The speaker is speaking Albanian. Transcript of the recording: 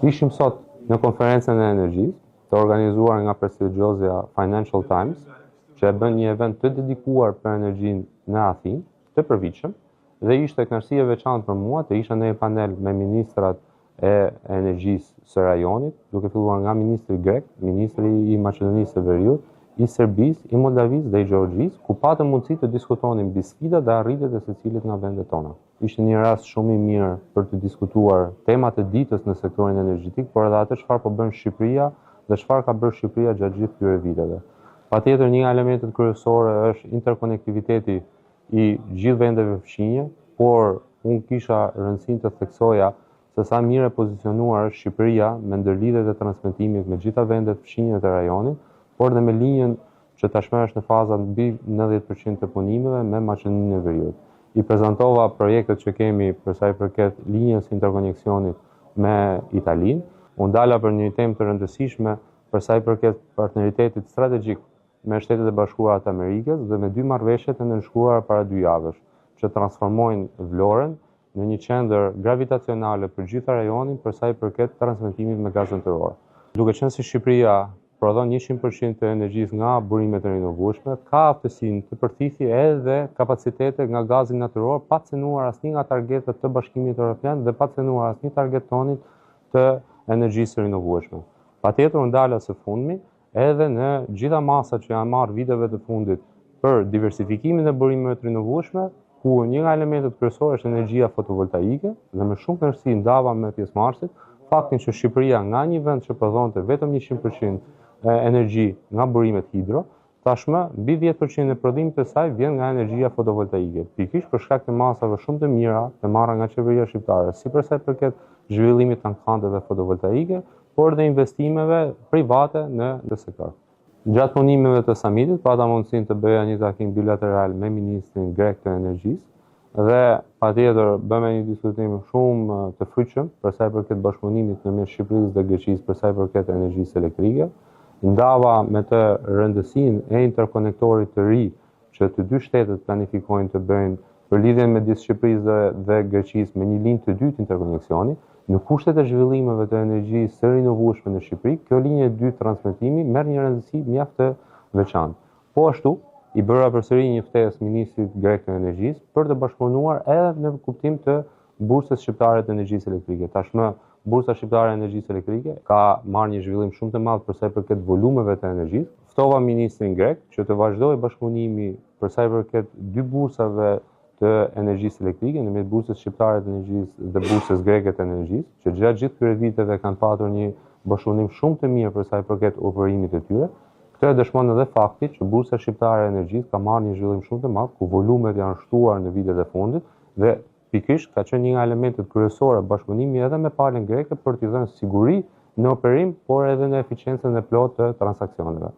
Ishim sot në konferencën e energjisë, të organizuar nga prestigjozja Financial Times, që e bën një event të dedikuar për energjinë në Athinë, të përvitshëm, dhe ishte kënaqësi e veçantë për mua të isha në një panel me ministrat e energjisë së rajonit, duke filluar nga ministri grek, ministri i Maqedonisë së Veriut, i Serbisë, i Moldavisë dhe i Gjeorgjisë, ku patëm mundësi të diskutonim mbi sfidat dhe arritjet e secilit nga vendet tona. Ishte një rast shumë i mirë për të diskutuar temat e ditës në sektorin energjetik, por edhe atë çfarë po bën Shqipëria dhe çfarë ka bërë Shqipëria gjatë gjithë këtyre viteve. Patjetër një nga elementet kryesore është interkonektiviteti i gjithë vendeve fqinje, por unë kisha rëndësinë të theksoja se sa mirë e pozicionuar është Shqipëria me ndërlidhjet e transmetimit me gjitha vendet fqinje të rajonit, por dhe me linjën që tashmë është në faza mbi 90% të punimeve me Maqedoninë e Veriut. I prezantova projektet që kemi për sa i përket linjës interkoneksionit me Italinë. Unë dala për një temë të rëndësishme për sa i përket partneritetit strategjik me Shtetet e Bashkuara të Amerikës dhe me dy marrëveshjet e nënshkruara para 2 javësh, që transformojnë Vlorën në një qendër gravitacionale për gjitha rajonin për sa i përket transmetimit me gaz natyror. Duke qenë se Shqipëria prodhon 100% të energjisë nga burimet e rinovueshme, ka aftësinë të përthithë edhe kapacitete nga gazi natyror, pa cenuar asnjë nga targetet të Bashkimit Evropian dhe pa cenuar asnjë target tonit të energjisë së rinovueshme. Patjetër unë dala së fundmi edhe në gjitha masat që janë marrë viteve të fundit për diversifikimin e burimeve të rinovueshme, ku një nga elementet kryesorë është energjia fotovoltaike dhe me shumë kënaqësi ndava me pjesëmarrësit faktin që Shqipëria nga një vend që prodhonte vetëm 100% energji nga burimet hidro, tashmë mbi 10% e prodhimit të saj vjen nga energjia fotovoltaike. Pikërisht për shkak të masave shumë të mira të marra nga qeveria shqiptare, si për sa i përket zhvillimit të ankanteve fotovoltaike, por dhe investimeve private në sektor. Gjatë punimeve të samitit, pata mundësinë të bëja një takim bilateral me ministrin grek të energjisë dhe patjetër bëme një diskutim shumë të fryqëm për sa i përket bashkëpunimit ndërmjet Shqipërisë dhe Greqisë për sa i përket energjisë elektrike. Ndava me të rëndësinë e interkonektorit të ri që të dy shtetet planifikojnë të bëjnë për lidhjen midis Shqipërisë dhe Greqisë me një linjë të dytë interkoneksioni, në kushtet e zhvillimeve të energjisë së rinovueshme në Shqipëri, kjo linjë e dytë transmetimi merr një rëndësi mjaft të veçantë. Po ashtu, i bëra përsëri një ftesë ministrit grek të energjisë për të bashkëpunuar edhe në kuptim të bursës shqiptare të energjisë elektrike. Tashmë bursa shqiptare e energjisë elektrike ka marrë një zhvillim shumë të madh për sa i përket volumeve të energjisë. Ftova ministrin grek që të vazhdojë bashkëpunimi për sa i përket dy bursave të energjisë elektrike, në mes bursës shqiptare të energjisë dhe bursës greke të energjisë, që gjatë gjithë këtyre viteve kanë patur një bashkëpunim shumë të mirë për sa i përket operimit të tyre. Këtë e dëshmon edhe fakti që bursa shqiptare e energjisë ka marrë një zhvillim shumë të madh, ku volumet janë shtuar në vitet e fundit dhe pikërisht ka qenë një nga elementet kryesore bashkëpunimi edhe me palën greke për t'i dhënë siguri në operim, por edhe në eficiencën e plotë të transaksioneve.